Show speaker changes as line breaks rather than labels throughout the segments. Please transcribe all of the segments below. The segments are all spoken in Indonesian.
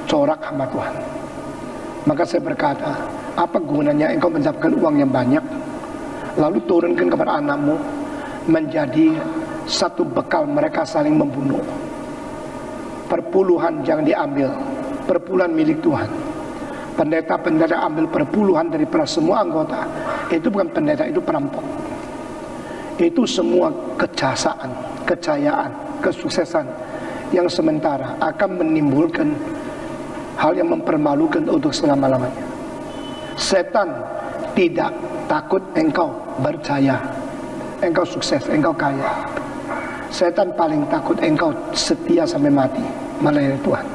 corak hamba Tuhan. Maka saya berkata, apa gunanya engkau mendapatkan uang yang banyak, lalu turunkan kepada anakmu menjadi satu bekal mereka saling membunuh. Perpuluhan jangan diambil, perpuluhan milik Tuhan. Pendeta-pendeta ambil perpuluhan daripada semua anggota. Itu bukan pendeta, itu perampok. Itu semua kejahatan, kejayaan, kesuksesan yang sementara akan menimbulkan hal yang mempermalukan untuk selama-lamanya. Setan tidak takut engkau berjaya, engkau sukses, engkau kaya. Setan paling takut engkau setia sampai mati melayani Tuhan.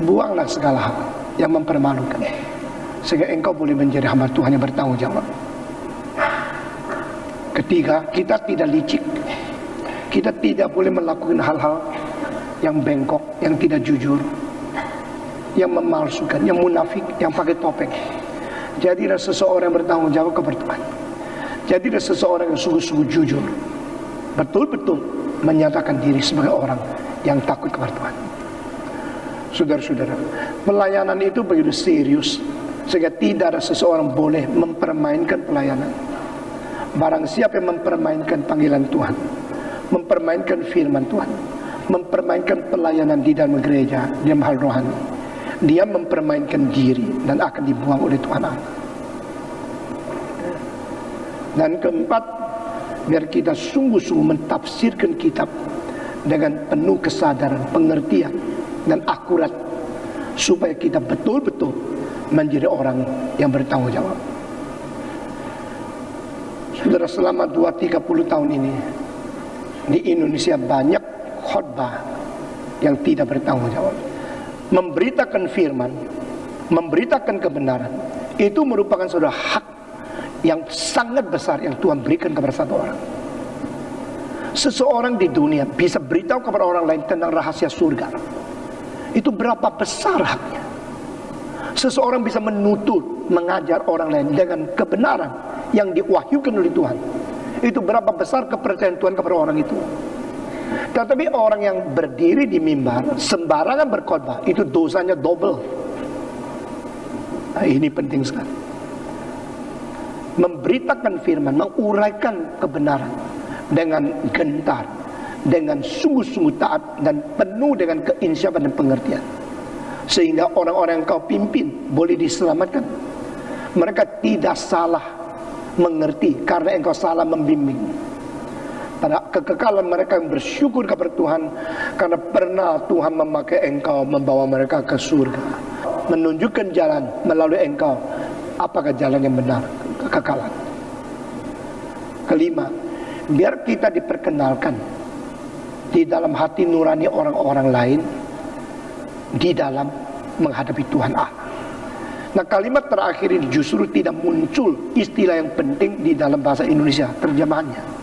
Buanglah segala hal yang mempermalukan, sehingga engkau boleh menjadi hamba Tuhan yang bertanggung jawab. Ketiga, kita tidak licik. Kita tidak boleh melakukan hal-hal yang bengkok, yang tidak jujur, yang memalsukan, yang munafik, yang pakai topeng. Jadilah seseorang yang bertanggung jawab kepada Tuhan. Jadilah seseorang yang sungguh-sungguh jujur, betul-betul menyatakan diri sebagai orang yang takut kepada Tuhan. Saudara-saudara, pelayanan itu begitu serius, sehingga tidak ada seseorang boleh mempermainkan pelayanan. Barang siapa yang mempermainkan panggilan Tuhan, mempermainkan firman Tuhan, mempermainkan pelayanan di dalam gereja, di dalam hal rohani, dia mempermainkan diri dan akan dibuang oleh Tuhan Allah. Dan keempat, biar kita sungguh-sungguh mentafsirkan kitab dengan penuh kesadaran, pengertian, dan akurat, supaya kita betul-betul menjadi orang yang bertanggung jawab. Saudara, selama 2-30 tahun ini di Indonesia banyak khotbah yang tidak bertanggung jawab. Memberitakan firman, memberitakan kebenaran, itu merupakan saudara hak yang sangat besar yang Tuhan berikan kepada satu orang. Seseorang di dunia bisa beritahu kepada orang lain tentang rahasia surga. Itu berapa besar haknya. Seseorang bisa menutur, mengajar orang lain dengan kebenaran yang diwahyukan oleh Tuhan. Itu berapa besar kepercayaan Tuhan kepada orang itu. Tetapi orang yang berdiri di mimbar sembarangan berkhotbah, itu dosanya double. Nah, ini penting sekali. Memberitakan firman, menguraikan kebenaran dengan gentar, dengan sungguh-sungguh taat, dan penuh dengan keinsyafan dan pengertian, sehingga orang-orang yang kau pimpin boleh diselamatkan. Mereka tidak salah mengerti karena engkau salah membimbing. Pada kekekalan mereka yang bersyukur kepada Tuhan karena pernah Tuhan memakai engkau membawa mereka ke surga, menunjukkan jalan melalui engkau. Apakah jalan yang benar? Kekekalan. Kelima, biar kita diperkenalkan di dalam hati nurani orang-orang lain di dalam menghadapi Tuhan Allah. Nah, kalimat terakhir ini justru tidak muncul istilah yang penting di dalam bahasa Indonesia terjemahannya.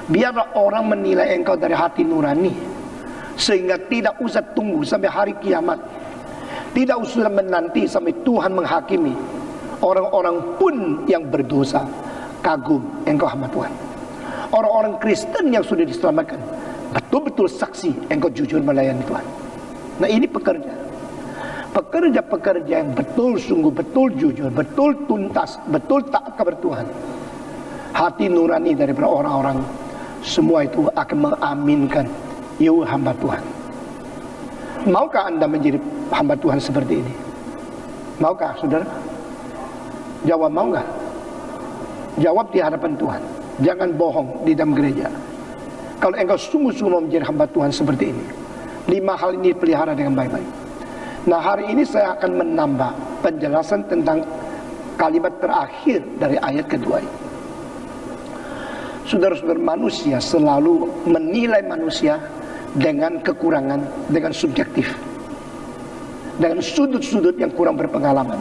Biarlah orang menilai engkau dari hati nurani, sehingga tidak usah tunggu sampai hari kiamat, tidak usah menanti sampai Tuhan menghakimi. Orang-orang pun yang berdosa kagum engkau hamba Tuhan. Orang-orang Kristen yang sudah diselamatkan betul-betul saksi engkau jujur melayani Tuhan. Nah, ini pekerja-pekerja yang betul, sungguh betul jujur, betul tuntas, betul taat kepada Tuhan. Hati nurani daripada orang-orang, semua itu akan mengaminkan, "Yo hamba Tuhan." Maukah Anda menjadi hamba Tuhan seperti ini? Maukah, saudara? Jawab, mau nggak? Jawab di hadapan Tuhan. Jangan bohong di dalam gereja. Kalau engkau sungguh-sungguh mau menjadi hamba Tuhan seperti ini, 5 hal ini pelihara dengan baik-baik. Nah, hari ini saya akan menambah penjelasan tentang kalimat terakhir dari ayat kedua ini. Saudara-saudara, manusia selalu menilai manusia dengan kekurangan, dengan subjektif, dengan sudut-sudut yang kurang berpengalaman,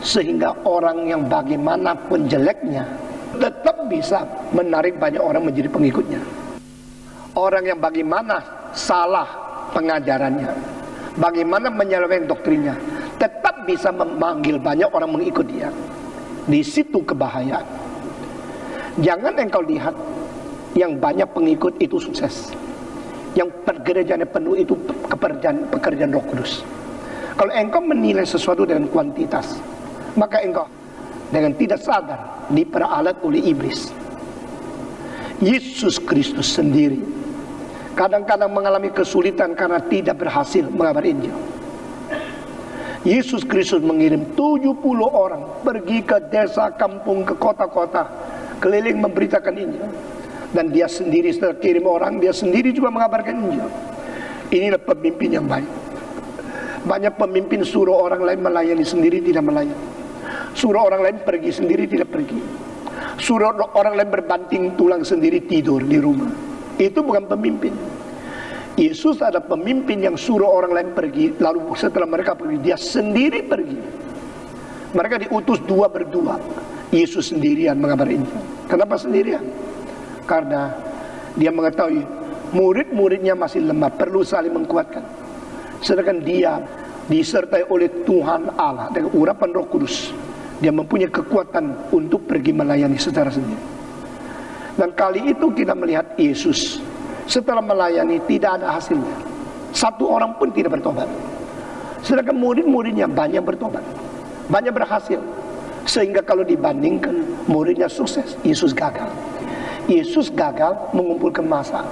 sehingga orang yang bagaimanapun jeleknya tetap bisa menarik banyak orang menjadi pengikutnya. Orang yang bagaimana salah pengajarannya, bagaimana menyeleweng doktrinnya, tetap bisa memanggil banyak orang mengikut dia. Di situ kebahayaan. Jangan engkau lihat yang banyak pengikut itu sukses. Yang gerejanya penuh itu pekerjaan Roh Kudus. Kalau engkau menilai sesuatu dengan kuantitas, maka engkau dengan tidak sadar diperalat oleh iblis. Yesus Kristus sendiri kadang-kadang mengalami kesulitan karena tidak berhasil mengabar Injil. Yesus Kristus mengirim 70 orang pergi ke desa, kampung, ke kota-kota, keliling memberitakan Injil. Dan dia sendiri setelah kirim orang, dia sendiri juga mengabarkan Injil. Inilah pemimpin yang baik. Banyak pemimpin suruh orang lain melayani, sendiri tidak melayani. Suruh orang lain pergi, sendiri tidak pergi. Suruh orang lain berbanting tulang, sendiri tidur di rumah. Itu bukan pemimpin. Yesus ada pemimpin yang suruh orang lain pergi, lalu setelah mereka pergi, dia sendiri pergi. Mereka diutus dua berdua, Yesus sendirian mengabar Injil. Kenapa sendirian? Karena dia mengetahui murid-muridnya masih lemah, perlu saling menguatkan. Sedangkan dia disertai oleh Tuhan Allah dengan urapan Roh Kudus. Dia mempunyai kekuatan untuk pergi melayani secara sendiri. Dan kali itu kita melihat Yesus setelah melayani tidak ada hasilnya. Satu orang pun tidak bertobat. Sedangkan murid-muridnya banyak bertobat, banyak berhasil. Sehingga kalau dibandingkan muridnya sukses, Yesus gagal. Yesus gagal mengumpulkan massa.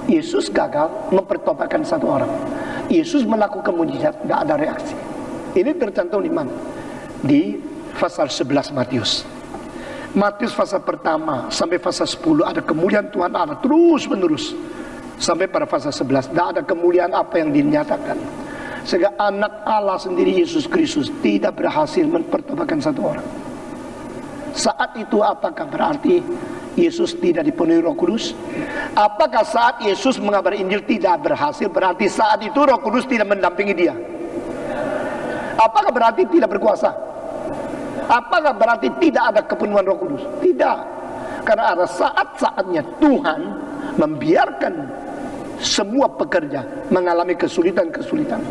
Yesus gagal mempertobatkan satu orang. Yesus melakukan mujizat, tidak ada reaksi. Ini tercantum di mana? Di pasal 11 Matius. Matius pasal pertama sampai pasal 10 ada kemuliaan Tuhan Allah terus menerus. Sampai pada pasal 11 tidak ada kemuliaan apa yang dinyatakan. Sehingga anak Allah sendiri Yesus Kristus tidak berhasil mempertobatkan satu orang. Saat itu apakah berarti Yesus tidak dipenuhi Roh Kudus? Apakah saat Yesus mengabar Injil tidak berhasil berarti saat itu Roh Kudus tidak mendampingi dia? Apakah berarti tidak berkuasa? Apakah berarti tidak ada kepenuhan Roh Kudus? Tidak. Karena ada saat-saatnya Tuhan membiarkan semua pekerja mengalami kesulitan-kesulitan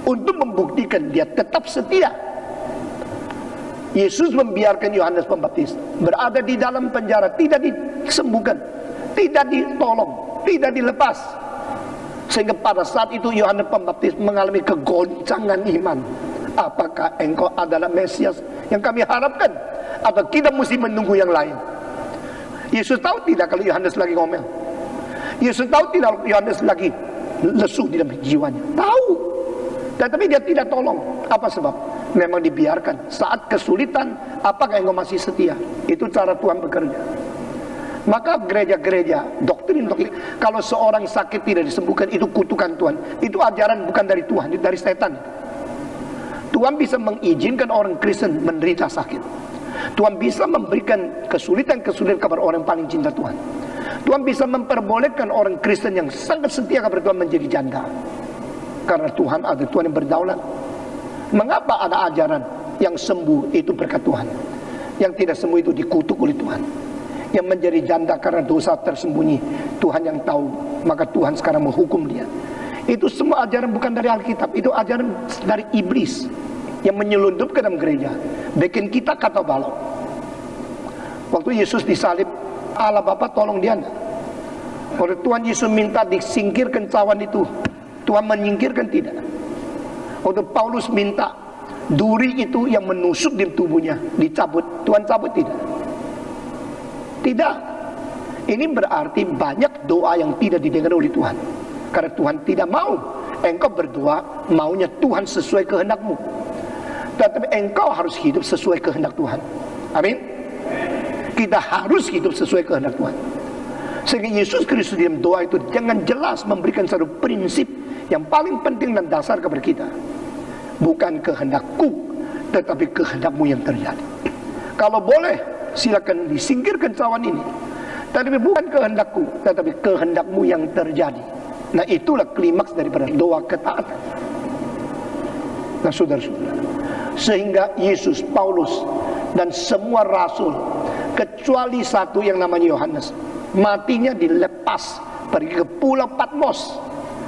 untuk membuktikan dia tetap setia. Yesus membiarkan Yohanes Pembaptis berada di dalam penjara, tidak disembuhkan, tidak ditolong, tidak dilepas. Sehingga pada saat itu Yohanes Pembaptis mengalami kegoncangan iman. Apakah engkau adalah Mesias yang kami harapkan? Atau kita mesti menunggu yang lain? Yesus tahu tidak kalau Yohanes lagi ngomel? Yesus tahu tidak Yohanes lagi lesu di dalam jiwanya? Tahu. Tetapi dia tidak tolong. Apa sebab? Memang dibiarkan. Saat kesulitan, apakah engkau masih setia? Itu cara Tuhan bekerja. Maka gereja-gereja, doktrin, kalau seorang sakit tidak disembuhkan, itu kutukan Tuhan. Itu ajaran bukan dari Tuhan, itu dari setan. Tuhan bisa mengizinkan orang Kristen menderita sakit. Tuhan bisa memberikan kesulitan-kesulitan kepada orang yang paling cinta Tuhan. Tuhan bisa memperbolehkan orang Kristen yang sangat setia kepada Tuhan menjadi janda. Karena Tuhan ada Tuhan yang berdaulat. Mengapa ada ajaran yang sembuh itu berkat Tuhan, yang tidak sembuh itu dikutuk oleh Tuhan? Yang menjadi janda karena dosa tersembunyi, Tuhan yang tahu, maka Tuhan sekarang menghukum dia. Itu semua ajaran bukan dari Alkitab, itu ajaran dari iblis yang menyelundup ke dalam gereja, bikin kita kata balau. Waktu Yesus disalib, Allah Bapa tolong dia. Waktu Tuhan Yesus minta disingkirkan cawan itu, Tuhan menyingkirkan tidak. Waktu Paulus minta duri itu yang menusuk di tubuhnya dicabut, Tuhan cabut tidak? Tidak. Ini berarti banyak doa yang tidak didengar oleh Tuhan. Karena Tuhan tidak mau engkau berdoa maunya Tuhan sesuai kehendakmu. Tetapi engkau harus hidup sesuai kehendak Tuhan. Amin. Kita harus hidup sesuai kehendak Tuhan. Sehingga Yesus Kristus dalam doa itu jangan jelas memberikan satu prinsip yang paling penting dan dasar kepada kita. Bukan kehendakku, tetapi kehendakmu yang terjadi. Kalau boleh, silakan disingkirkan cawan ini. Tetapi bukan kehendakku, tetapi kehendakmu yang terjadi. Nah, itulah klimaks daripada doa ketaatan. Nah, saudara-saudara, sehingga Yesus, Paulus, dan semua rasul, kecuali satu yang namanya Yohanes, matinya dilepas pergi ke pulau Patmos.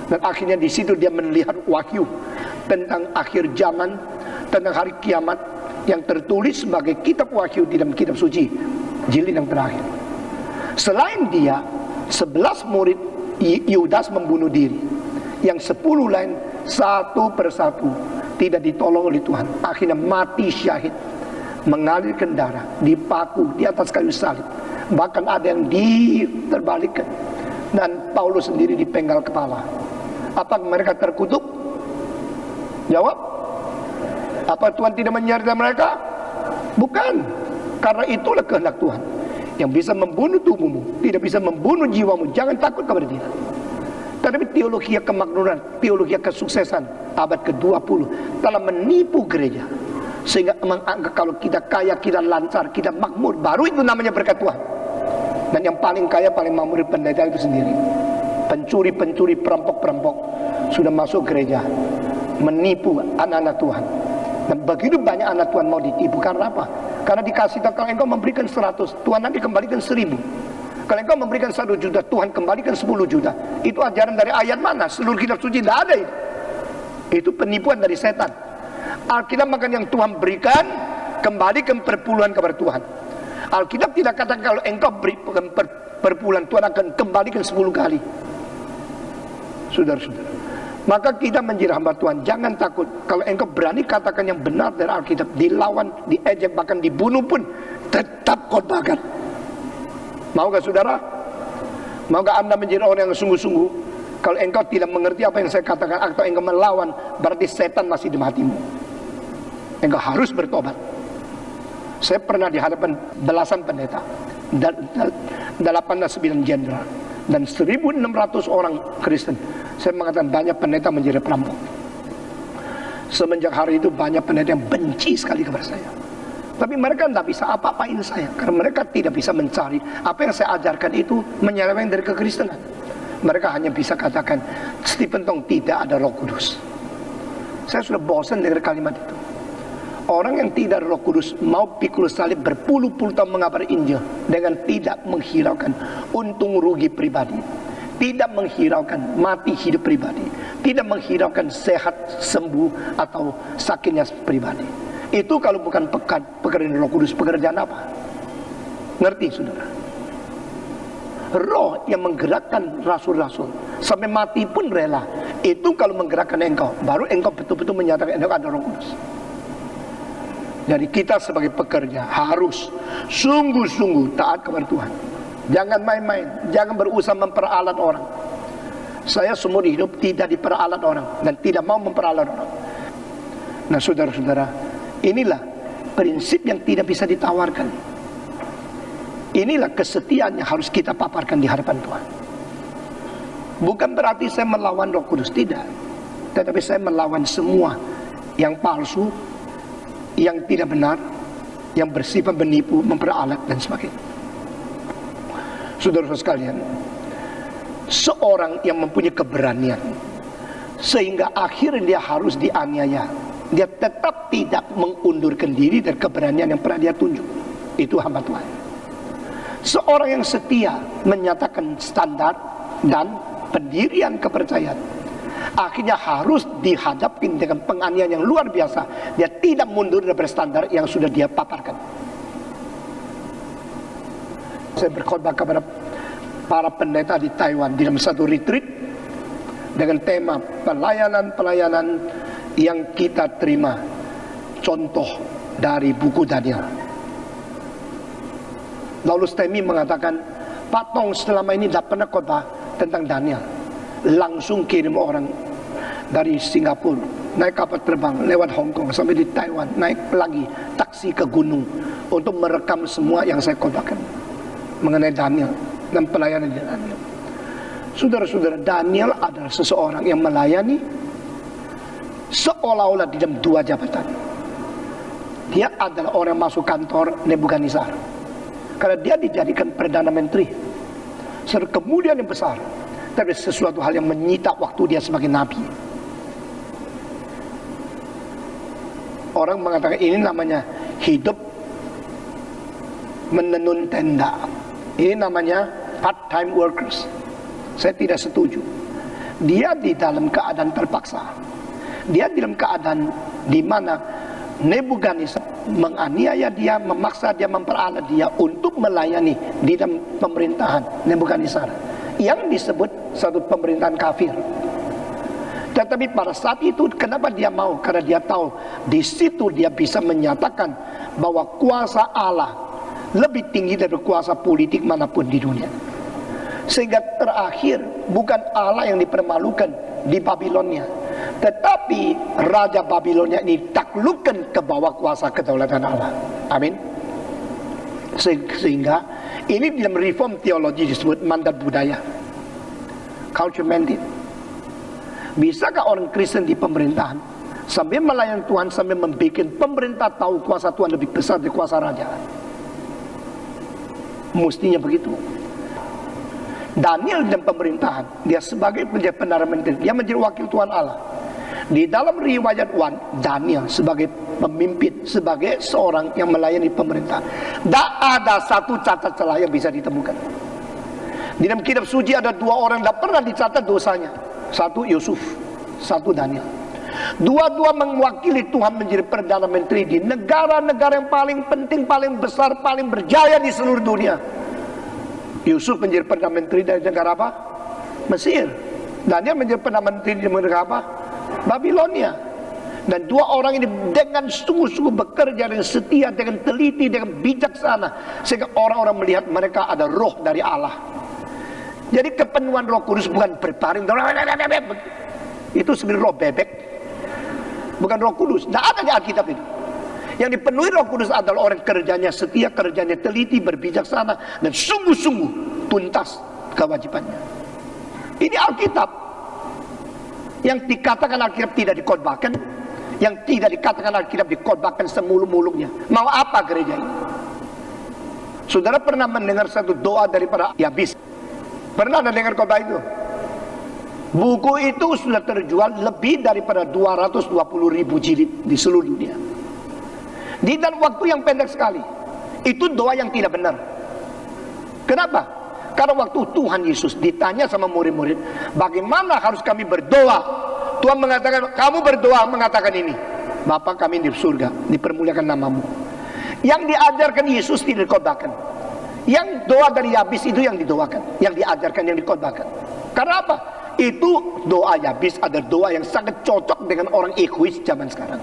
Dan akhirnya di situ dia melihat wahyu tentang akhir zaman, tentang hari kiamat yang tertulis sebagai kitab wahyu di dalam kitab suci, jilid yang terakhir. Selain dia, 11 murid Yudas membunuh diri. Yang 10 lain satu persatu tidak ditolong oleh Tuhan. Akhirnya mati syahid, mengalirkan darah, dipaku di atas kayu salib. Bahkan ada yang diterbalikkan. Dan Paulus sendiri dipenggal kepala. Apa mereka terkutuk? Jawab. Apa Tuhan tidak menyertai mereka? Bukan. Karena itulah kehendak Tuhan. Yang bisa membunuh tubuhmu, tidak bisa membunuh jiwamu. Jangan takut kepada dia. Tetapi teologi kemakmuran, teologi kesuksesan abad ke-20 telah menipu gereja. Sehingga menganggap kalau kita kaya, kita lancar, kita makmur, baru itu namanya berkat Tuhan. Dan yang paling kaya, paling makmur pendeta itu sendiri. Pencuri-pencuri, perampok-perampok sudah masuk gereja, menipu anak-anak Tuhan. Dan begitu banyak anak Tuhan mau ditipu. Karena apa? Karena dikasih tahu, kalau engkau memberikan 100, Tuhan nanti kembalikan 1000. Kalau engkau memberikan 1 juta, Tuhan kembalikan 10 juta. Itu ajaran dari ayat mana? Seluruh kitab suci tidak ada itu. Itu penipuan dari setan. Alkitab makan yang Tuhan berikan, kembalikan perpuluhan kepada Tuhan. Alkitab tidak katakan kalau engkau berikan perpuluhan, Tuhan akan kembalikan 10 kali. Saudara-saudara, maka kita menjadi hamba Tuhan, jangan takut. Kalau engkau berani katakan yang benar dari Alkitab, dilawan, diejek, bahkan dibunuh pun, tetap khotbahkan. Maukah saudara? Maukah Anda menjadi orang yang sungguh-sungguh? Kalau engkau tidak mengerti apa yang saya katakan, atau engkau melawan, berarti setan masih di hatimu. Engkau harus bertobat. Saya pernah di hadapan belasan pendeta, 89 jenderal, dan 1.600 orang Kristen. Saya mengatakan banyak pendeta menjadi perampok. Semenjak hari itu banyak pendeta yang benci sekali kepada saya. Tapi mereka tidak bisa apa-apain saya, karena mereka tidak bisa mencari apa yang saya ajarkan itu menyeleweng dari kekristenan. Mereka hanya bisa katakan Stephen Tong tidak ada Roh Kudus. Saya sudah bosan dengan kalimat itu. Orang yang tidak ada Roh Kudus mau pikul salib berpuluh-puluh tahun mengabari Injil dengan tidak menghiraukan untung rugi pribadi, tidak menghiraukan mati hidup pribadi, tidak menghiraukan sehat sembuh atau sakitnya pribadi. Itu kalau bukan pekerjaan Roh Kudus, pekerjaan apa? Ngerti saudara? Roh yang menggerakkan rasul-rasul sampai mati pun rela. Itu kalau menggerakkan engkau, baru engkau betul-betul menyatakan engkau ada Roh Kudus. Jadi kita sebagai pekerja harus sungguh-sungguh taat kepada Tuhan. Jangan main-main, jangan berusaha memperalat orang. Saya seumur hidup tidak diperalat orang dan tidak mau memperalat orang. Nah saudara-saudara, inilah prinsip yang tidak bisa ditawarkan. Inilah kesetiaan yang harus kita paparkan di hadapan Tuhan. Bukan berarti saya melawan Roh Kudus, tidak. Tetapi saya melawan semua yang palsu, yang tidak benar, yang bersifat menipu, memperalat dan sebagainya. Saudara-saudara sekalian, seorang yang mempunyai keberanian sehingga akhirnya dia harus dianiaya, dia tetap tidak mengundurkan diri dari keberanian yang pernah dia tunjuk. Itu hamba Tuhan. Seorang yang setia menyatakan standar dan pendirian kepercayaan, akhirnya harus dihadapkan dengan penganiayaan yang luar biasa. Dia tidak mundur dari standar yang sudah dia paparkan. Saya berkhotbah kepada para pendeta di Taiwan di dalam satu retreat dengan tema pelayanan-pelayanan yang kita terima contoh dari buku Daniel. Lalu Stemi mengatakan, Pak Tong selama ini tidak pernah khotbah tentang Daniel. Langsung kirim orang dari Singapura, naik kapal terbang lewat Hong Kong sampai di Taiwan, naik lagi taksi ke gunung untuk merekam semua yang saya khotbahkan mengenai Daniel dan pelayanan di Daniel. Saudara-saudara, Daniel adalah seseorang yang melayani seolah-olah di dalam 2 jabatan. Dia adalah orang yang masuk kantor Nebukadnezar karena dia dijadikan Perdana Menteri, serta kemudian yang besar. Tapi sesuatu hal yang menyita waktu dia sebagai nabi. Orang mengatakan ini namanya hidup menenun tenda. Ini namanya part-time workers. Saya tidak setuju. Dia di dalam keadaan terpaksa. Dia di dalam keadaan di mana Nebukadnezar menganiaya dia, memaksa dia, memperalat dia untuk melayani di dalam pemerintahan Nebukadnezar yang disebut satu pemerintahan kafir. Tetapi pada saat itu kenapa dia mau? Karena dia tahu di situ dia bisa menyatakan bahwa kuasa Allah lebih tinggi dari kuasa politik manapun di dunia. Sehingga terakhir bukan Allah yang dipermalukan di Babilonia, tetapi Raja Babilonia ini taklukkan ke bawah kuasa kedaulatan Allah. Amin. Sehingga ini dalam reform teologi disebut mandat budaya, culture mandate. Bisakah orang Kristen di pemerintahan sambil melayani Tuhan, sambil membuat pemerintah tahu kuasa Tuhan lebih besar dari kuasa raja? Mestinya begitu. Daniel dalam pemerintahan, dia sebagai perdana menteri, dia menjadi wakil Tuhan Allah. Di dalam riwayat Daniel sebagai pemimpin, sebagai seorang yang melayani pemerintah, tidak ada satu cacat celah yang bisa ditemukan. Di dalam kitab suci ada dua orang yang tidak pernah dicatat dosanya. Satu Yusuf, satu Daniel. Dua-dua mewakili Tuhan menjadi perdana menteri di negara-negara yang paling penting, paling besar, paling berjaya di seluruh dunia. Yusuf menjadi perdana menteri dari negara apa? Mesir. Daniel menjadi perdana menteri di negara apa? Babilonia. Dan dua orang ini dengan sungguh-sungguh bekerja dengan setia, dengan teliti, dengan bijaksana, sehingga orang-orang melihat mereka ada roh dari Allah. Jadi kepenuhan Roh Kudus bukan berbaring, itu sebenarnya roh bebek, bukan Roh Kudus. Tidak ada di Alkitab itu. Yang dipenuhi Roh Kudus adalah orang kerjanya setia, kerjanya teliti, berbijaksana, dan sungguh-sungguh tuntas kewajibannya. Ini Alkitab. Yang dikatakan Alkitab tidak dikhotbahkan, yang tidak dikatakan Alkitab dikhotbahkan semuluk-muluknya. Mau apa gereja ini? Saudara pernah mendengar satu doa daripada Yabis? Pernah ada dengar khotbah itu? Buku itu sudah terjual lebih daripada 220.000 jilid di seluruh dunia. Di dalam waktu yang pendek sekali. Itu doa yang tidak benar. Kenapa? Karena waktu Tuhan Yesus ditanya sama murid-murid, bagaimana harus kami berdoa? Tuhan mengatakan, kamu berdoa mengatakan ini, Bapa kami di surga, dipermuliakan namamu. Yang diajarkan Yesus tidak dikhotbahkan. Yang doa dari Yabis itu yang didoakan, yang diajarkan, yang dikhotbahkan. Karena apa? Itu doa Yabis adalah doa yang sangat cocok dengan orang egois zaman sekarang.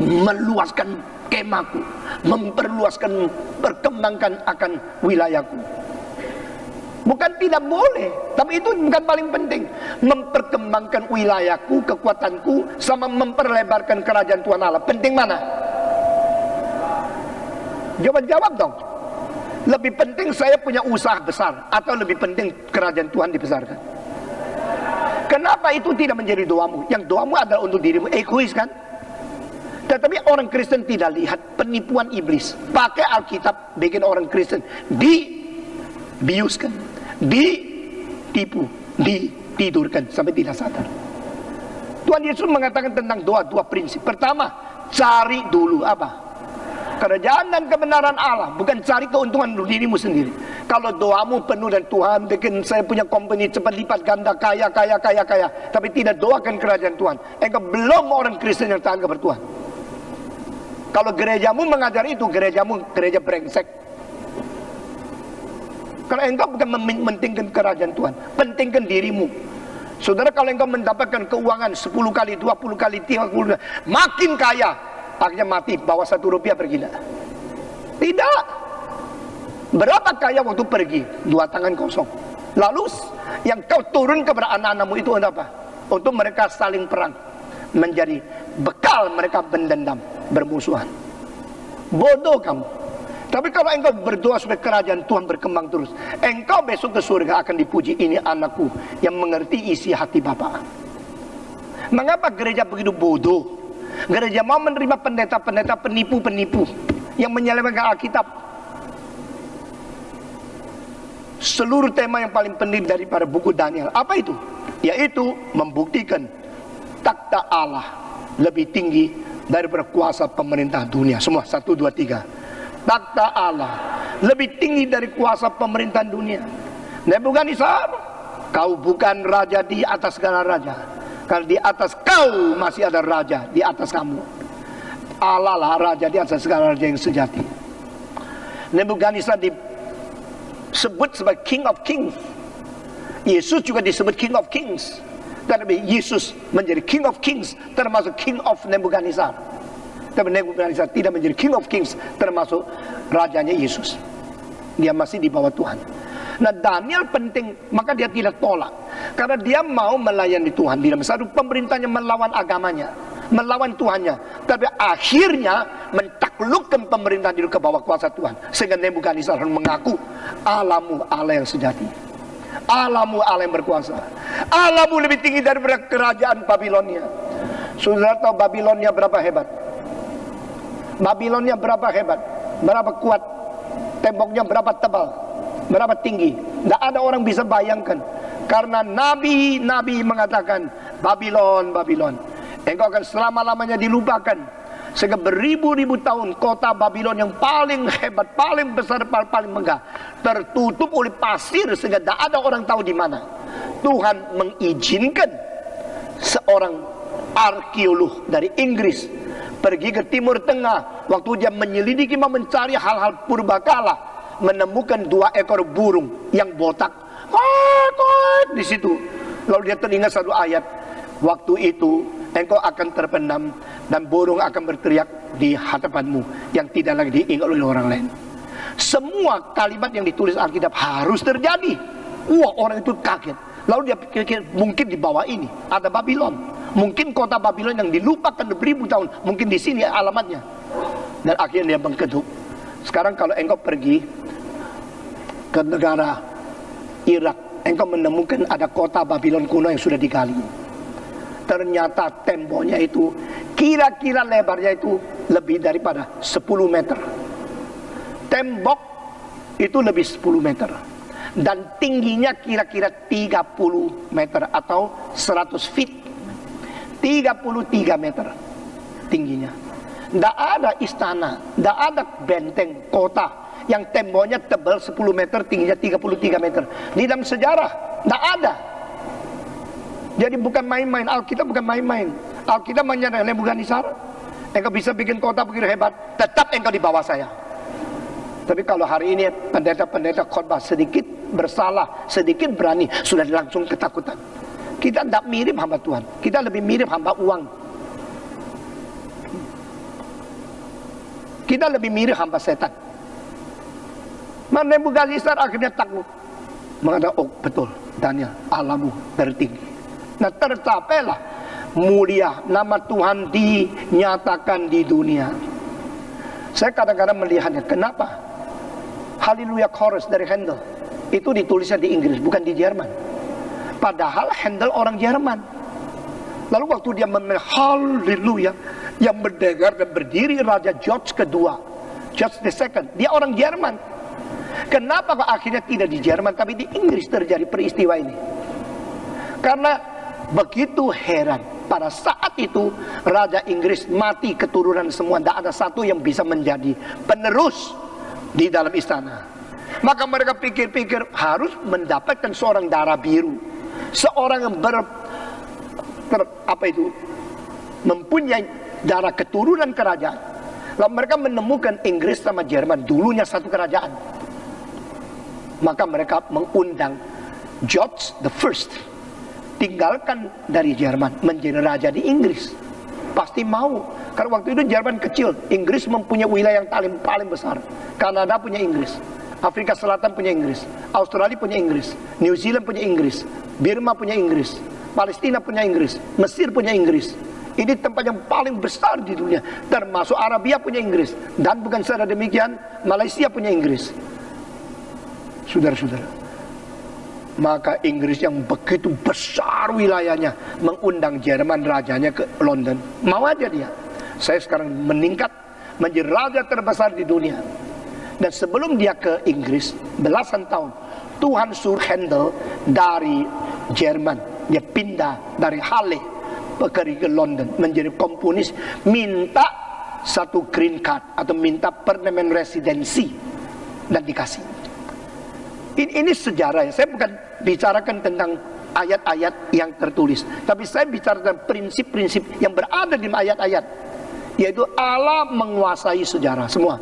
Meluaskan kemahku, memperluaskan, perkembangkan akan wilayahku. Bukan tidak boleh, tapi itu bukan paling penting. Memperkembangkan wilayahku, kekuatanku, sama memperlebarkan kerajaan Tuhan Allah. Penting mana? Jawab dong. Lebih penting saya punya usaha besar, atau lebih penting kerajaan Tuhan dibesarkan? Kenapa itu tidak menjadi doamu? Yang doamu adalah untuk dirimu, egois kan? Tetapi orang Kristen tidak lihat penipuan iblis. Pakai Alkitab bikin orang Kristen dibiuskan, ditipu, ditidurkan sampai tidak sadar. Tuhan Yesus mengatakan tentang doa dua prinsip. Pertama, cari dulu apa? Kerajaan dan kebenaran Allah, bukan cari keuntungan dirimu sendiri. Kalau doamu penuh dan Tuhan bikin saya punya company cepat lipat ganda, kaya, tapi tidak doakan kerajaan Tuhan, engkau belum orang Kristen yang taat kepada Tuhan. Kalau gerejamu mengajar itu, gereja brengsek. Karena engkau bukan mementingkan kerajaan Tuhan, pentingkan dirimu. Saudara, kalau engkau mendapatkan keuangan 10 kali, 20 kali, 30 kali, makin kaya, akhirnya mati, bawa 1 rupiah pergi. Tidak. Berapa kaya waktu pergi? 2 tangan kosong. Lalu yang kau turun kepada anak-anakmu itu untuk apa? Untuk mereka saling perang, menjadi bekal mereka mendendam, bermusuhan. Bodoh kamu. Tapi kalau engkau berdoa supaya kerajaan Tuhan berkembang terus, engkau besok ke surga akan dipuji, ini anakku yang mengerti isi hati Bapa. Mengapa gereja begitu bodoh? Gereja mau menerima pendeta-pendeta penipu-penipu yang menyelewengkan Alkitab. Seluruh tema yang paling penting daripada buku Daniel, apa itu? Yaitu membuktikan takhta Allah lebih tinggi daripada kuasa pemerintah dunia. Semua 1, 2, 3. Takhta Allah lebih tinggi dari kuasa pemerintahan dunia. Nebukadnezar, kau bukan raja di atas segala raja. Karena di atas kau masih ada raja di atas kamu. Allah lah raja di atas segala raja yang sejati. Nebukadnezar disebut sebagai King of Kings. Yesus juga disebut King of Kings. Tetapi Yesus menjadi King of Kings, termasuk King of Nebukadnezar. Tapi Nebukadnezar tidak menjadi King of Kings, termasuk rajanya Yesus. Dia masih di bawah Tuhan. Nah, Daniel penting, maka dia tidak tolak. Karena dia mau melayani Tuhan. Di dalam satu pemerintahnya melawan agamanya, melawan Tuhannya. Tapi akhirnya mentaklukkan pemerintahan itu ke bawah kuasa Tuhan. Sehingga Nebukadnezar mengaku, Allahmu Allah yang sejati, Allahmu Allah yang berkuasa, Allahmu lebih tinggi daripada kerajaan Babilonia. Saudara tahu Babilonia berapa hebat? Babilonia berapa hebat? Berapa kuat? Temboknya berapa tebal? Berapa tinggi? Tidak ada orang bisa bayangkan. Karena nabi-nabi mengatakan, Babylon, Babylon, engkau akan selama-lamanya dilupakan. Sehingga beribu-ribu tahun kota Babylon yang paling hebat, paling besar, paling megah, tertutup oleh pasir sehingga tidak ada orang tahu di mana. Tuhan mengizinkan seorang arkeolog dari Inggris pergi ke Timur Tengah. Waktu dia menyelidiki, mencari hal-hal purbakala, menemukan 2 ekor burung yang botak. Di situ. Lalu dia teringat satu ayat. Waktu itu engkau akan terpendam dan burung akan berteriak di hadapanmu yang tidak lagi diingat oleh orang lain. Semua kalimat yang ditulis Alkitab harus terjadi. Wah, orang itu kaget. Lalu dia pikir mungkin di bawah ini ada Babylon. Mungkin kota Babylon yang dilupakan beribu tahun. Mungkin di sini alamatnya. Dan akhirnya dia mengketuk. Sekarang kalau engkau pergi ke negara Irak, engkau menemukan ada kota Babylon kuno yang sudah digali. Ternyata temboknya itu kira-kira lebarnya itu lebih daripada 10 meter. Tembok itu lebih 10 meter. Dan tingginya kira-kira 30 meter atau 100 feet. 33 meter tingginya. Tidak ada istana, tidak ada benteng kota yang temboknya tebal 10 meter, tingginya 33 meter. Di dalam sejarah tidak ada. Jadi bukan main-main. Alkitab bukan main-main. Alkitab menyatakan Nebukadnezar, engkau bisa bikin kota begitu hebat, tetap engkau di bawah saya. Tapi kalau hari ini pendeta-pendeta khotbah sedikit bersalah, sedikit berani, sudah langsung ketakutan. Kita tidak mirip hamba Tuhan, kita lebih mirip hamba uang. Kita lebih mirip hamba setan. Nebukadnezar akhirnya takut. Mengatakan, oh betul, Daniel, Allahmu tertinggi. Nah, tercapailah mulia nama Tuhan dinyatakan di dunia. Saya kadang-kadang melihatnya, kenapa Haleluya Chorus dari Handel itu ditulisnya di Inggris, bukan di Jerman. Padahal Handel orang Jerman. Lalu waktu dia Haleluya, yang mendengar dan berdiri Raja George kedua, George II, dia orang Jerman. Kenapa kok akhirnya tidak di Jerman tapi di Inggris terjadi peristiwa ini? Karena begitu heran, pada saat itu Raja Inggris mati, keturunan semua, tidak ada satu yang bisa menjadi penerus di dalam istana. Maka mereka pikir-pikir harus mendapatkan seorang darah biru, seorang yang mempunyai darah keturunan kerajaan. Lalu mereka menemukan Inggris sama Jerman dulunya satu kerajaan. Maka mereka mengundang George the First, tinggalkan dari Jerman menjadi raja di Inggris. Pasti mau, karena waktu itu Jerman kecil, Inggris mempunyai wilayah yang paling besar. Kanada punya Inggris, Afrika Selatan punya Inggris, Australia punya Inggris, New Zealand punya Inggris, Burma punya Inggris, Palestina punya Inggris, Mesir punya Inggris. Ini tempat yang paling besar di dunia, termasuk Arabia punya Inggris. Dan bukan saja demikian, Malaysia punya Inggris. Saudara-saudara, maka Inggris yang begitu besar wilayahnya mengundang Jerman rajanya ke London. Mau aja dia, saya sekarang meningkat menjadi raja terbesar di dunia. Dan sebelum dia ke Inggris belasan tahun, Tuhan suruh Handel dari Jerman, dia pindah dari Halle ke London menjadi komponis, minta satu green card atau minta permanent residency, dan dikasih. Ini sejarah ya. Saya bukan bicarakan tentang ayat-ayat yang tertulis, tapi saya bicara tentang prinsip-prinsip yang berada di ayat-ayat, yaitu Allah menguasai sejarah semua.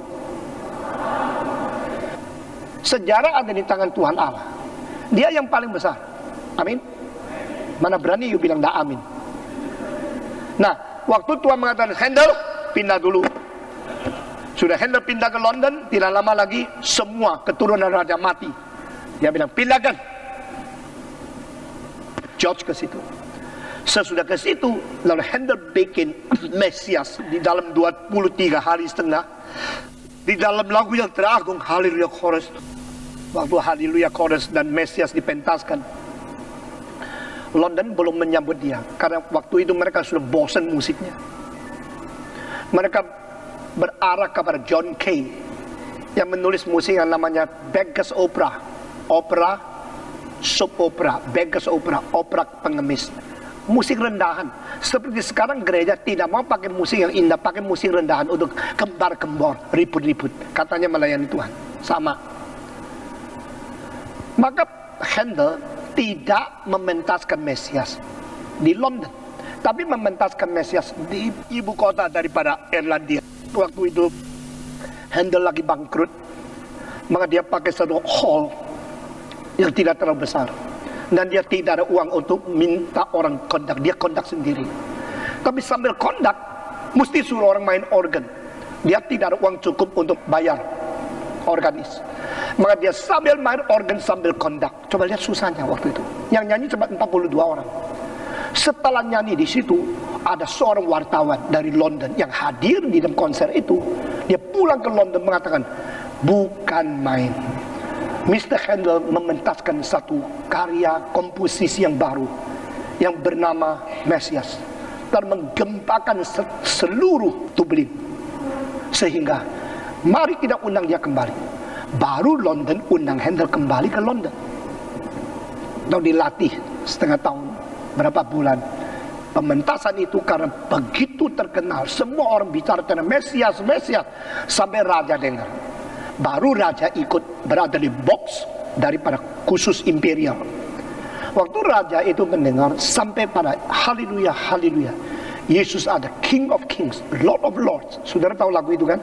Sejarah ada di tangan Tuhan Allah. Dia yang paling besar. Amin. Mana berani you bilang tak amin? Nah, waktu Tuhan mengatakan Handel, pindah dulu. Sudah Handel pindah ke London, tidak lama lagi semua keturunan raja mati. Dia bilang, pindahkan George ke situ. Sesudah ke situ, lalu Handel bikin Mesias di dalam 23 hari setengah. Di dalam lagu yang teragung, Haleluya Chorus. Waktu Haleluya Chorus dan Mesias dipentaskan, London belum menyambut dia. Karena waktu itu mereka sudah bosan musiknya. Mereka berarah kepada John Kay yang menulis musik yang namanya Beggars Opera. Opera, soap opera, Beggars Opera, opera pengemis. Musik rendahan. Seperti sekarang gereja tidak mau pakai musik yang indah, pakai musik rendahan untuk kembar-kembor, ribut-ribut. Katanya melayani Tuhan. Sama. Maka Handel tidak mementaskan Mesias di London, tapi mementaskan Mesias di ibu kota daripada Irlandia. Waktu itu Handel lagi bangkrut, maka dia pakai satu hall yang tidak terlalu besar. Dan dia tidak ada uang untuk minta orang kondak. Dia kondak sendiri. Tapi sambil kondak, mesti suruh orang main organ. Dia tidak ada uang cukup untuk bayar organis. Maka dia sambil main organ sambil kondak. Coba lihat susahnya waktu itu. Yang nyanyi cuma 42 orang. Setelah nyanyi di situ, ada seorang wartawan dari London yang hadir di dalam konser itu. Dia pulang ke London mengatakan, bukan main. Mr. Handel mementaskan satu karya komposisi yang baru yang bernama Mesias dan menggempakan seluruh Dublin, sehingga mari kita undang dia kembali. Baru London undang Handel kembali ke London. Lalu dilatih setengah tahun, berapa bulan. Pementasan itu karena begitu terkenal, semua orang bicara tentang Mesias, Mesias, sampai raja dengar. Baru raja ikut berada di box daripada khusus imperial. Waktu raja itu mendengar sampai pada haleluya, haleluya, Yesus ada King of Kings, Lord of Lords. Saudara tahu lagu itu kan?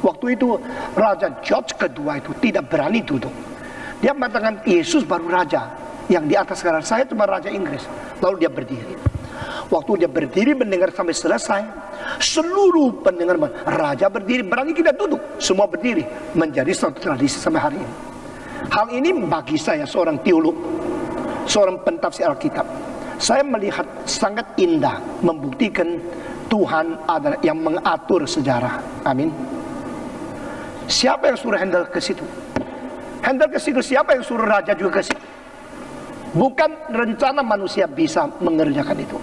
Waktu itu Raja George kedua itu tidak berani duduk. Dia mengatakan Yesus baru raja yang di atas sekarang, saya cuma raja Inggris. Lalu dia berdiri. Waktu dia berdiri mendengar sampai selesai, seluruh pendengar raja berdiri, berani kita duduk, semua berdiri, menjadi suatu tradisi sampai hari ini. Hal ini bagi saya seorang teolog, seorang pentafsir Alkitab, saya melihat sangat indah, membuktikan Tuhan adalah yang mengatur sejarah. Amin. Siapa yang suruh Handel ke situ? Handel ke situ, siapa yang suruh raja juga ke situ? Bukan rencana manusia bisa mengerjakan itu.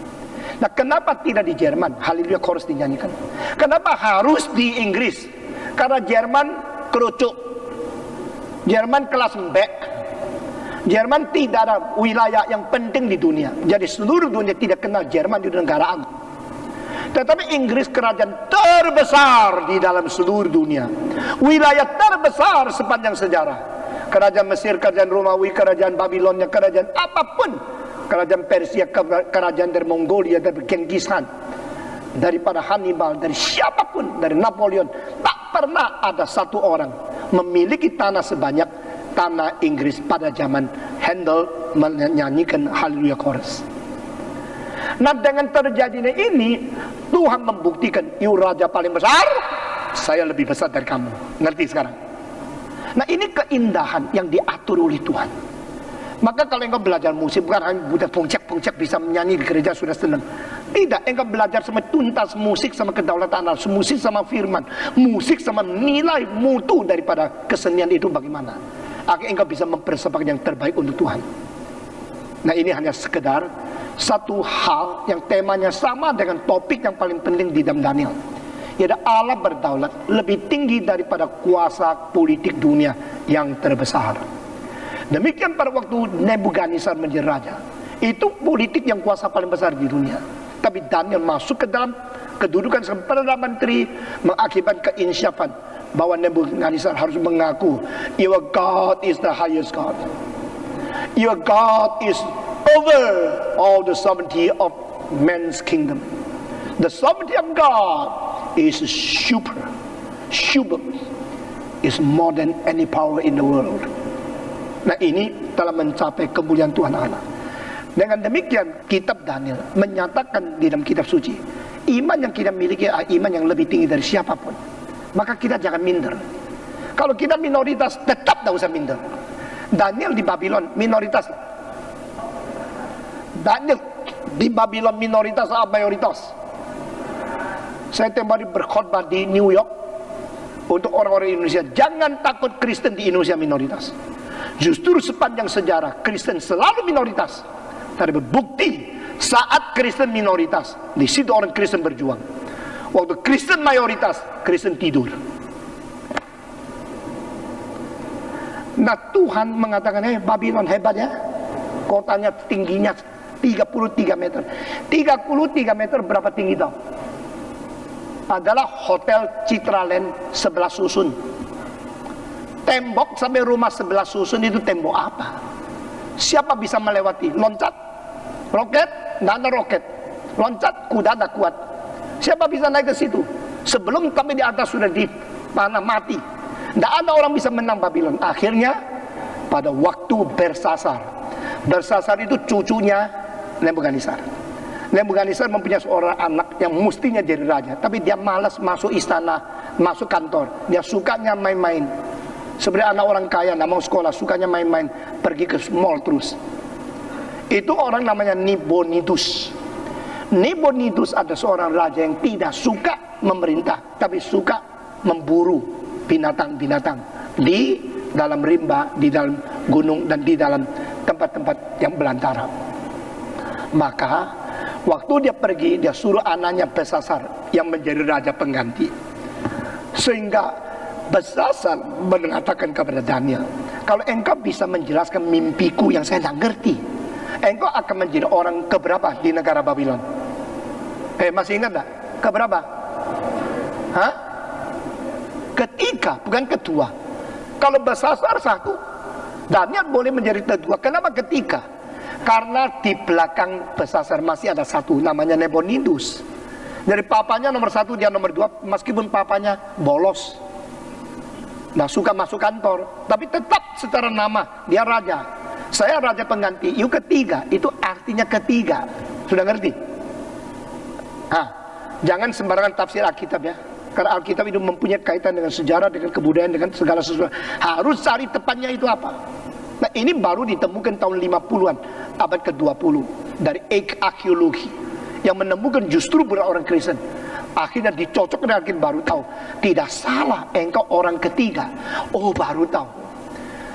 Nah, kenapa tidak di Jerman? Haleluya Chorus dinyanyikan. Kenapa harus di Inggris? Karena Jerman kerucuk. Jerman kelas B. Jerman tidak ada wilayah yang penting di dunia. Jadi seluruh dunia tidak kenal Jerman di negara agung. Tetapi Inggris kerajaan terbesar di dalam seluruh dunia. Wilayah terbesar sepanjang sejarah. Kerajaan Mesir, kerajaan Romawi, kerajaan Babilonia, kerajaan apapun. Kerajaan Persia, kerajaan dari Mongolia, dari Genghis Khan, daripada Hannibal, dari siapapun, dari Napoleon, tak pernah ada satu orang memiliki tanah sebanyak tanah Inggris pada zaman Handel menyanyikan Haleluya Chorus. Nah, dengan terjadinya ini, Tuhan membuktikan, you raja paling besar, saya lebih besar dari kamu. Ngerti sekarang? Nah, ini keindahan yang diatur oleh Tuhan. Maka kalau engkau belajar musik, bukan hanya budak puncak-puncak bisa menyanyi di gereja sudah senang. Tidak, engkau belajar sama tuntas musik sama kedaulatan Allah, musik sama firman, musik sama nilai mutu daripada kesenian itu bagaimana. Akhirnya engkau bisa mempersembahkan yang terbaik untuk Tuhan. Nah, ini hanya sekedar satu hal yang temanya sama dengan topik yang paling penting di dalam Daniel. Yaitu Allah berdaulat lebih tinggi daripada kuasa politik dunia yang terbesar. Demikian pada waktu Nebukadnezar menjadi raja, itu politik yang kuasa paling besar di dunia. Tapi Daniel masuk ke dalam kedudukan sebagai Perdana Menteri, mengakibatkan keinsyafan bahwa Nebukadnezar harus mengaku, your God is the highest God. Your God is over all the sovereignty of man's kingdom. The sovereignty of God is super, is more than any power in the world. Nah, ini telah mencapai kemuliaan Tuhan Allah. Dengan demikian, kitab Daniel menyatakan di dalam kitab suci, iman yang kita miliki adalah iman yang lebih tinggi dari siapapun. Maka kita jangan minder. Kalau kita minoritas, tetap tidak usah minder. Daniel di Babylon minoritas. Daniel di Babylon minoritas atau mayoritas. Saya tempat berkhotbah di New York untuk orang-orang Indonesia. Jangan takut Kristen di Indonesia minoritas. Justru sepanjang sejarah Kristen selalu minoritas. Tapi berbukti saat Kristen minoritas, di situ orang Kristen berjuang. Waktu Kristen mayoritas, Kristen tidur. Nah, Tuhan mengatakan, Babylon hebat ya. Kotanya tingginya 33 meter. 33 meter berapa tinggi tau? Adalah Hotel Citraland 11 susun. Tembok sampai rumah 11 susun itu tembok apa? Siapa bisa melewati? Loncat? Roket? Nggak ada roket. Loncat? Kuda ada kuat. Siapa bisa naik ke situ? Sebelum kami di atas sudah di mana mati. Nggak ada orang bisa menang Babylon. Akhirnya pada waktu Bersasar. Bersasar itu cucunya Nebukadnezar. Nebukadnezar mempunyai seorang anak yang mestinya jadi raja, tapi dia malas masuk istana, masuk kantor. Dia sukanya main-main. Sebenarnya anak orang kaya, nggak mau sekolah, sukanya main-main, pergi ke mall terus. Itu orang namanya Nabonidus. Nabonidus ada seorang raja yang tidak suka memerintah, tapi suka memburu binatang-binatang di dalam rimba, di dalam gunung, dan di dalam tempat-tempat yang belantara. Maka waktu dia pergi, dia suruh anaknya Belsasar yang menjadi raja pengganti. Sehingga Belsasar mengatakan kepada Daniel, kalau engkau bisa menjelaskan mimpiku yang saya tidak ngerti, engkau akan menjadi orang keberapa di negara Babylon? Masih ingat tak? Keberapa? Hah? Ketiga, bukan kedua. Kalau Belsasar satu, Daniel boleh menjadi kedua. Kenapa ketiga? Karena di belakang Belsasar masih ada satu, namanya Nabonidus. Dari papanya nomor satu, dia nomor dua. Meskipun papanya bolos, nggak suka masuk kantor, tapi tetap secara nama dia raja. Saya raja pengganti. Yuk ketiga, itu artinya ketiga. Sudah ngerti? Jangan sembarangan tafsir Alkitab ya. Karena Alkitab itu mempunyai kaitan dengan sejarah, dengan kebudayaan, dengan segala sesuatu. Harus cari tepatnya itu apa. Nah, ini baru ditemukan tahun 50-an, abad ke-20, dari arkeologi yang menemukan justru orang Kristen. Akhirnya dicocok dengan Alkitab, baru tahu tidak salah, engkau orang ketiga. Oh, baru tahu.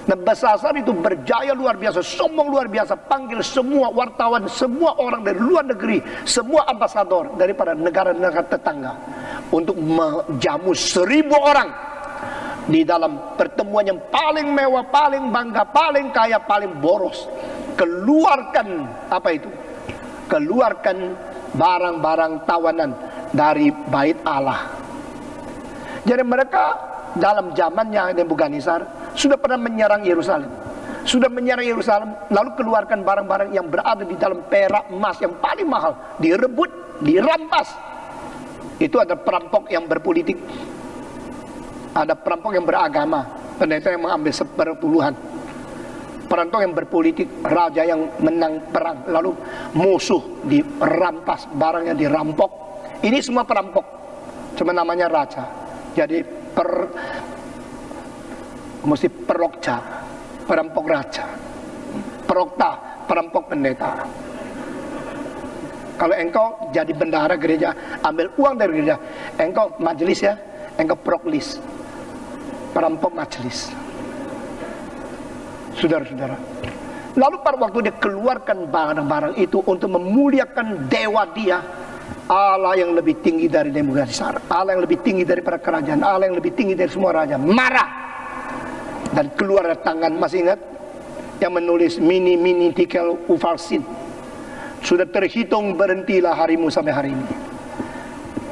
Nah, Belsasar itu berjaya luar biasa, sombong luar biasa, panggil semua wartawan, semua orang dari luar negeri, semua ambasador daripada negara-negara tetangga untuk menjamu 1000 orang di dalam pertemuan yang paling mewah, paling bangga, paling kaya, paling boros. Keluarkan apa itu? Keluarkan barang-barang tawanan dari bait Allah. Jadi mereka dalam zamannya Nebukadnezar sudah pernah menyerang Yerusalem. Sudah menyerang Yerusalem, lalu keluarkan barang-barang yang berada di dalam perak, emas yang paling mahal, direbut, dirampas. Itu ada perampok yang berpolitik, ada perampok yang beragama, pendeta yang mengambil seperpuluhan, perampok yang berpolitik, raja yang menang perang, lalu musuh dirampas, barangnya dirampok. Ini semua perampok, cuma namanya raja. Jadi mesti perokja, perampok raja, perokta, perampok pendeta. Kalau engkau jadi bendahara gereja, ambil uang dari gereja, engkau majelis ya, engkau proklis, perampok majelis. Saudara-saudara, lalu pada waktu dia keluarkan barang-barang itu untuk memuliakan dewa dia, Allah yang lebih tinggi dari Nebukadnezar, Allah yang lebih tinggi daripada kerajaan, Allah yang lebih tinggi dari semua raja, marah. Dan keluar dari tangan, masih ingat? Yang menulis mini tikel ufalsin. Sudah terhitung, berhentilah harimu sampai hari ini.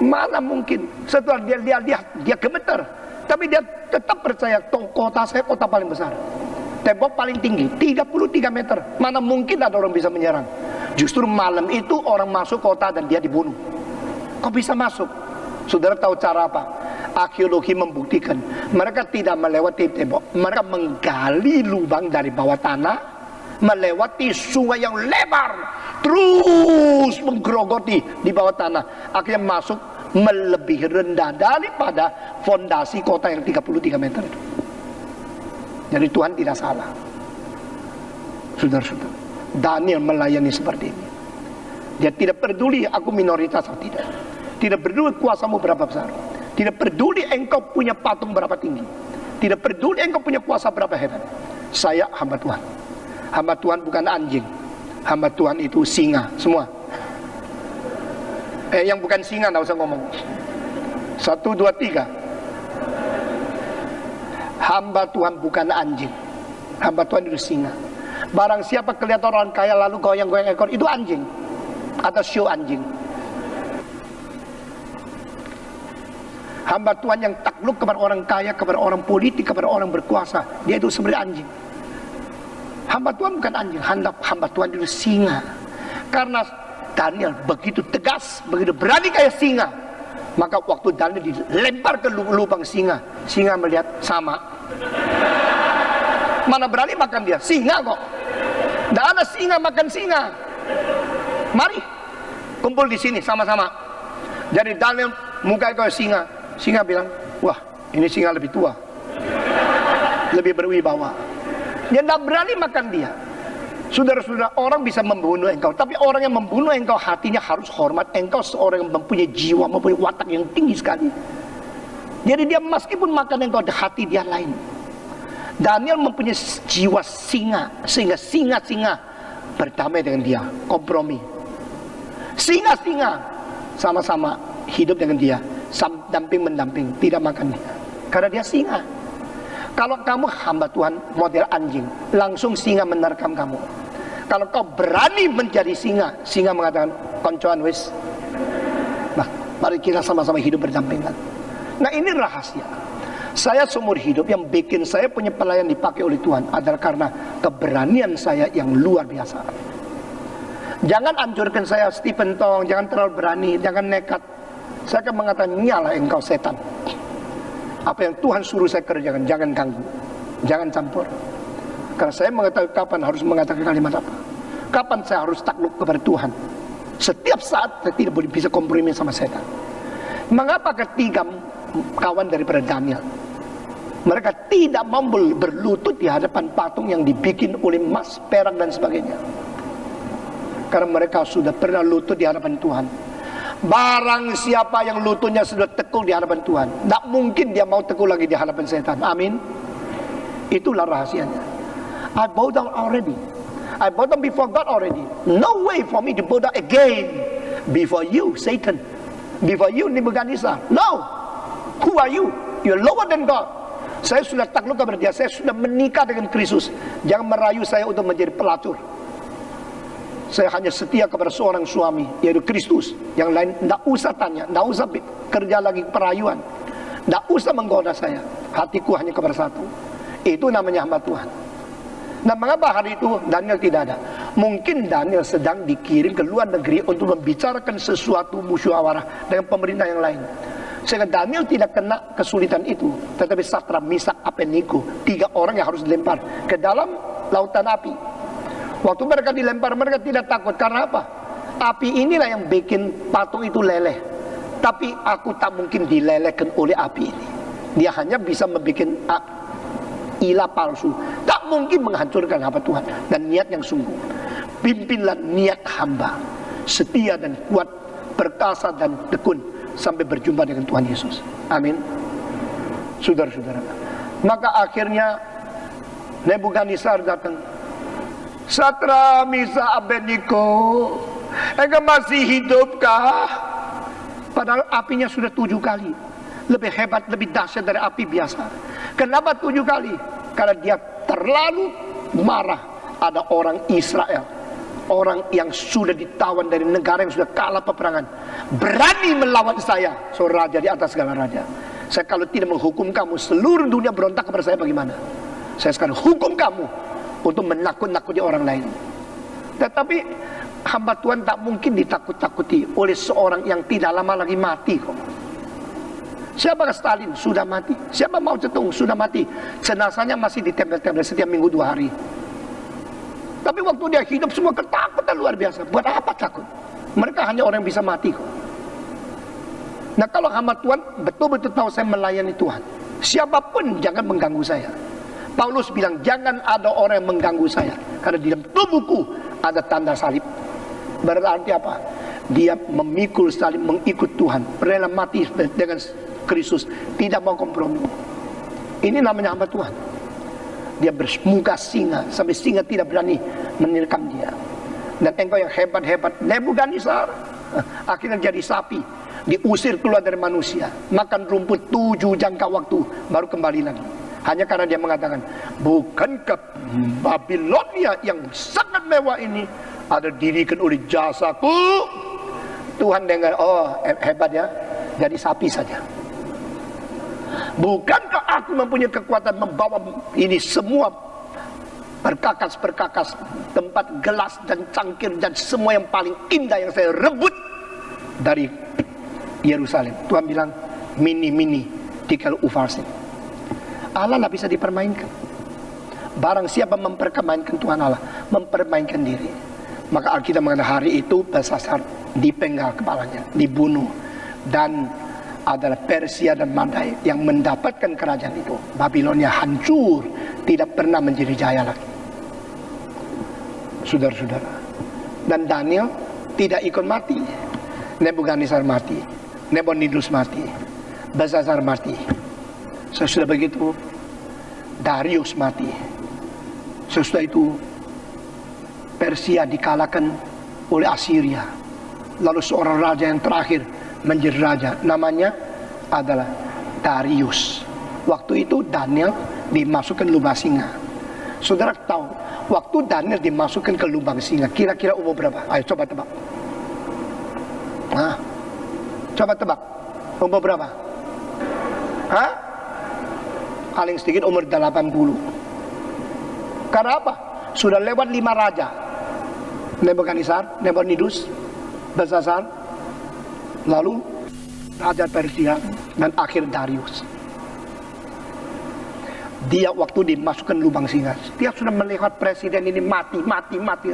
Mana mungkin? Setelah dia gemetar, tapi dia tetap percaya kota saya kota paling besar, tembok paling tinggi 33 meter. Mana mungkin ada orang bisa menyerang? Justru malam itu orang masuk kota dan dia dibunuh. Kok bisa masuk? Saudara tahu cara apa? arkeologi membuktikan mereka tidak melewati tembok, mereka menggali lubang dari bawah tanah, melewati sungai yang lebar, terus menggerogoti di bawah tanah, akhirnya masuk melebihi rendah daripada fondasi kota yang 33 meter itu. Jadi Tuhan tidak salah. Saudara-saudara, Daniel melayani seperti ini. Dia tidak peduli aku minoritas atau tidak. Tidak peduli kuasamu berapa besar. Tidak peduli engkau punya patung berapa tinggi. Tidak peduli engkau punya kuasa berapa hebat. Saya hamba Tuhan. Hamba Tuhan bukan anjing. Hamba Tuhan itu singa semua. Yang bukan singa tidak usah ngomong. 1, 2, 3. Hamba Tuhan bukan anjing. Hamba Tuhan itu singa. Barang siapa kelihatan orang kaya lalu goyang-goyang ekor, itu anjing atau show anjing. Hamba Tuhan yang takluk kepada orang kaya, kepada orang politik, kepada orang berkuasa, dia itu sebenarnya anjing. Hamba Tuhan bukan anjing. Hamba Tuhan itu singa. Karena Daniel begitu tegas, begitu berani kayak singa, maka waktu Daniel dilempar ke lubang singa, singa melihat sama. Mana berani makan dia? Singa kok. Tidak ada singa makan singa. Mari kumpul di sini sama-sama. Jadi Daniel muka kayak singa. Singa bilang, wah ini singa lebih tua, lebih berwibawa. Dia tidak berani makan dia. Saudara-saudara, orang bisa membunuh engkau, tapi orang yang membunuh engkau hatinya harus hormat. Engkau seorang yang mempunyai jiwa, mempunyai watak yang tinggi sekali. Jadi dia meskipun makan engkau, hati dia lain. Daniel mempunyai jiwa singa, sehingga singa-singa berdamai dengan dia, kompromi. Singa-singa sama-sama hidup dengan dia, damping-mendamping, tidak makan dia, karena dia singa. Kalau kamu hamba Tuhan model anjing, langsung singa menerkam kamu. Kalau kau berani menjadi singa, singa mengatakan, koncoan wis, nah mari kita sama-sama hidup berdampingan. Nah ini rahasia. Saya seumur hidup yang bikin saya punya pelayan dipakai oleh Tuhan adalah karena keberanian saya yang luar biasa. Jangan hancurkan saya Stephen Tong, jangan terlalu berani, jangan nekat. Saya akan mengatakan, nyala engkau setan. Apa yang Tuhan suruh saya kerjakan, jangan ganggu, jangan campur. Karena saya mengetahui kapan harus mengatakan kalimat apa, kapan saya harus takluk kepada Tuhan. Setiap saat saya tidak boleh bisa kompromi sama setan. Mengapa ketiga kawan daripada Daniel, mereka tidak mau berlutut di hadapan patung yang dibikin oleh emas, perak dan sebagainya? Karena mereka sudah pernah lutut di hadapan Tuhan. Barang siapa yang lututnya sudah tekul di hadapan Tuhan, tidak mungkin dia mau tekul lagi di hadapan setan. Amin. Itulah rahasianya. I bow down already. I bow down before God already. No way for me to bow down again before you, Satan. Before you, Nebukadnezar. No. Who are you? You're lower than God. Saya sudah takluk kepada dia. Saya sudah menikah dengan Kristus. Jangan merayu saya untuk menjadi pelacur. Saya hanya setia kepada seorang suami, yaitu Kristus. Yang lain tidak usah tanya, tidak usah kerja lagi perayuan, tidak usah menggoda saya. Hatiku hanya kepada satu. Itu namanya hamba Tuhan. Nah mengapa hari itu Daniel tidak ada? Mungkin Daniel sedang dikirim ke luar negeri untuk membicarakan sesuatu musyawarah dengan pemerintah yang lain. Sehingga Daniel tidak kena kesulitan itu. Tetapi Sadrak, Meshak, Abednego, 3 orang yang harus dilempar ke dalam lautan api. Waktu mereka dilempar, mereka tidak takut. Karena apa? Api inilah yang bikin patung itu leleh. Tapi aku tak mungkin dilelehkan oleh api ini. Dia hanya bisa membuat ilah palsu. Tak mungkin menghancurkan hamba Tuhan. Dan niat yang sungguh. Pimpinlah niat hamba, setia dan kuat, perkasa dan tekun, sampai berjumpa dengan Tuhan Yesus. Amin. Saudara-saudara, maka akhirnya Nebukadnezar datang. Sadrak, Meshak, Abednego, engkau masih hidupkah? Padahal apinya sudah 7 kali. Lebih hebat, lebih dahsyat dari api biasa. Kenapa 7 kali? Karena dia terlalu marah. Ada orang Israel, orang yang sudah ditawan dari negara yang sudah kalah peperangan, berani melawan saya, seorang raja di atas segala raja. Saya kalau tidak menghukum kamu, seluruh dunia berontak kepada saya bagaimana? Saya sekarang hukum kamu untuk menakut-nakuti orang lain. Tetapi hamba Tuhan tak mungkin ditakut-takuti oleh seorang yang tidak lama lagi mati kok. Siapa Stalin? Sudah mati. Siapa Mao Zedong? Sudah mati. Jenazahnya masih ditempel-tempel setiap minggu 2 hari. Tapi waktu dia hidup semua ketakutan luar biasa. Buat apa takut? Mereka hanya orang yang bisa mati kok. Nah kalau hamba Tuhan betul-betul tahu saya melayani Tuhan, siapapun jangan mengganggu saya. Paulus bilang jangan ada orang yang mengganggu saya, karena di dalam tubuhku ada tanda salib. Berarti apa? Dia memikul salib, mengikut Tuhan, rela mati dengan Kristus, tidak mau kompromi. Ini namanya hamba Tuhan. Dia bermuka singa sampai singa tidak berani menerkam dia. Dan engkau yang hebat-hebat, Nebukadnezar, akhirnya jadi sapi, diusir keluar dari manusia, makan rumput 7 jangka waktu, baru kembali lagi. Hanya karena dia mengatakan, bukankah Babilonia yang sangat mewah ini ada dirikan oleh jasaku? Tuhan dengar, oh hebat ya, jadi sapi saja. Bukankah aku mempunyai kekuatan membawa ini semua perkakas-perkakas, tempat gelas dan cangkir dan semua yang paling indah yang saya rebut dari Yerusalem. Tuhan bilang, mini tikal ufarsin. Allah tidak bisa dipermainkan. Barang siapa mempermainkan Tuhan Allah, mempermainkan diri. Maka Alkitab mengatakan hari itu Belsasar dipenggal kepalanya, dibunuh, dan adalah Persia dan Madai yang mendapatkan kerajaan itu. Babilonia hancur, tidak pernah menjadi jaya lagi. Saudara-saudara, dan Daniel tidak ikut mati. Nebukadnezar mati, Nabonidus mati, Belsasar mati. Sesudah begitu Darius mati. Sesudah itu Persia dikalahkan oleh Assyria. Lalu seorang raja yang terakhir menjadi raja, namanya adalah Darius. Waktu itu Daniel dimasukkan lubang singa. Saudara tahu, waktu Daniel dimasukkan ke lubang singa, kira-kira umur berapa? Ayo coba tebak. Coba tebak, umur berapa? Paling sedikit umur 80. Karena apa? Sudah lewat 5 raja. Nebukadnezar, Nabonidus, Belsasar, lalu Raja Persia, dan akhir Darius. Dia waktu dimasukkan lubang singa, dia sudah melihat presiden ini mati,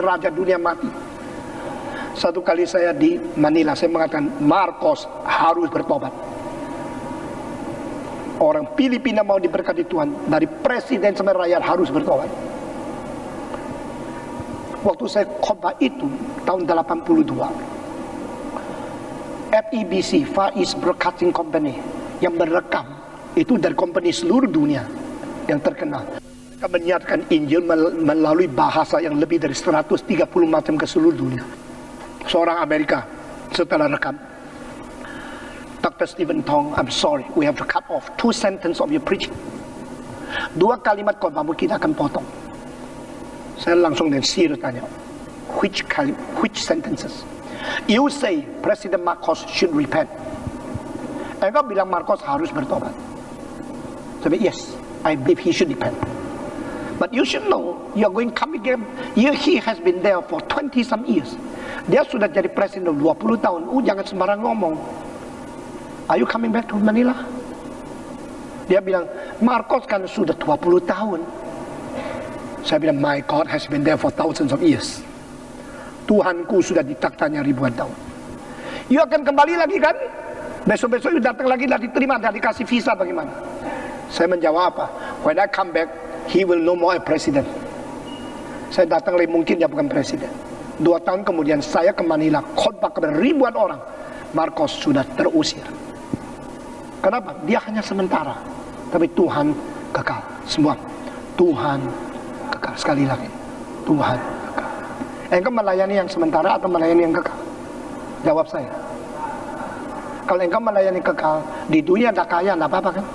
raja dunia mati. Satu kali saya di Manila, saya mengatakan Marcos harus bertobat. Orang Filipina mau diberkati Tuhan, dari presiden sampai rakyat harus bertobat. Waktu saya khotbah itu tahun 82, FEBC, Far East Broadcasting Company, yang merekam itu dari company seluruh dunia yang terkenal. Mereka menyiarkan Injil melalui bahasa yang lebih dari 130 macam ke seluruh dunia. Seorang Amerika setelah rekam, Dr. Stephen Tong, I'm sorry, we have to cut off 2 sentences of your preaching. 2 kalimat khotbahmu kita akan potong. Saya langsung dan serius tanya, which sentences? You say President Marcos should repent. Engkau bilang Marcos harus bertobat. Tapi yes, I believe he should repent. But you should know, you are going come again. He has been there for 20 some years. Dia sudah jadi presiden 20 tahun. Jangan sembarang ngomong. Are you coming back to Manila? Dia bilang, Marcos kan sudah 20 tahun. Saya bilang, my God has been there for thousands of years. Tuhanku sudah di taktanya ribuan tahun. You akan kembali lagi kan? Besok-besok you datang lagi, dan diterima, dan dikasih visa bagaimana? Saya menjawab apa? When I come back, he will no more a president. Saya datang lagi, mungkin dia bukan presiden. 2 tahun kemudian saya ke Manila, khotbah kepada ribuan orang. Marcos sudah terusir. Kenapa? Dia hanya sementara. Tapi Tuhan kekal. Semua. Tuhan kekal. Sekali lagi. Tuhan kekal. Engkau melayani yang sementara atau melayani yang kekal? Jawab saya. Kalau engkau melayani kekal, di dunia tidak kaya, tidak apa-apa kan?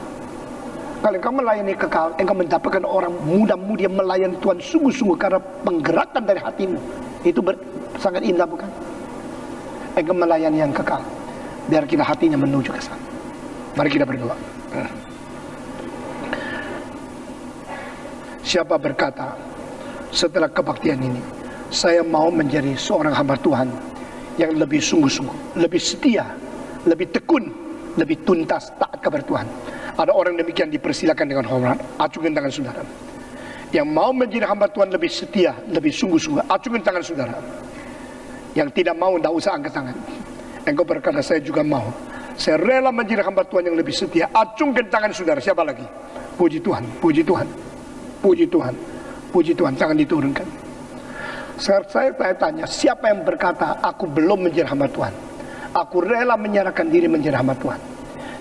Kalau engkau melayani kekal, engkau mendapatkan orang muda-mudi yang melayani Tuhan sungguh-sungguh karena penggerakan dari hatimu. Itu sangat indah bukan? Engkau melayani yang kekal, biar kita hatinya menuju ke sana. Mari kita berdoa. Siapa berkata, setelah kebaktian ini, saya mau menjadi seorang hamba Tuhan yang lebih sungguh-sungguh, lebih setia, lebih tekun, lebih tuntas taat kepada Tuhan. Ada orang demikian dipersilakan dengan hormat. Acungkan tangan saudara. Yang mau menjadi hamba Tuhan lebih setia, lebih sungguh-sungguh, acungkan tangan saudara. Yang tidak mau, tidak usah angkat tangan. Engkau berkata, saya juga mau. Saya rela menjadi hamba Tuhan yang lebih setia. Acungkan tangan saudara. Siapa lagi? Puji Tuhan, puji Tuhan, puji Tuhan, puji Tuhan. Tangan diturunkan. Saya tanya, siapa yang berkata, aku belum menjadi hamba Tuhan? Aku rela menyerahkan diri menjadi hamba Tuhan.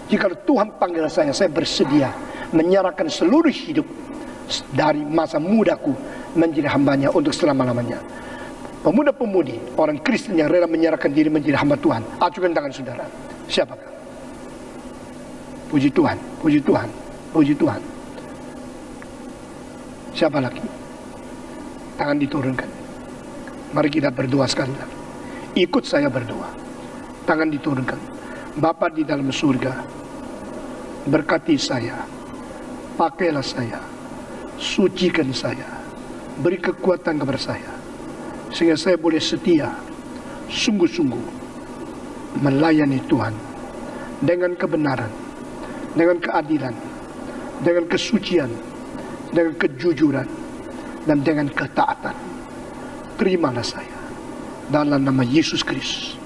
Jika Tuhan panggil saya bersedia menyerahkan seluruh hidup dari masa mudaku menjadi hambanya untuk selama-lamanya. Pemuda-pemudi, orang Kristen yang rela menyerahkan diri menjadi hamba Tuhan, acungkan tangan saudara. Siapakah? Puji Tuhan, puji Tuhan, puji Tuhan. Siapa lagi? Tangan diturunkan. Mari kita berdoa sekali lagi. Ikut saya berdoa. Tangan diturunkan. Bapa di dalam surga, berkati saya, pakailah saya, sucikan saya, beri kekuatan kepada saya, sehingga saya boleh setia, sungguh-sungguh melayani Tuhan dengan kebenaran, dengan keadilan, dengan kesucian, dengan kejujuran, dan dengan ketaatan. Terimalah saya dalam nama Yesus Kristus.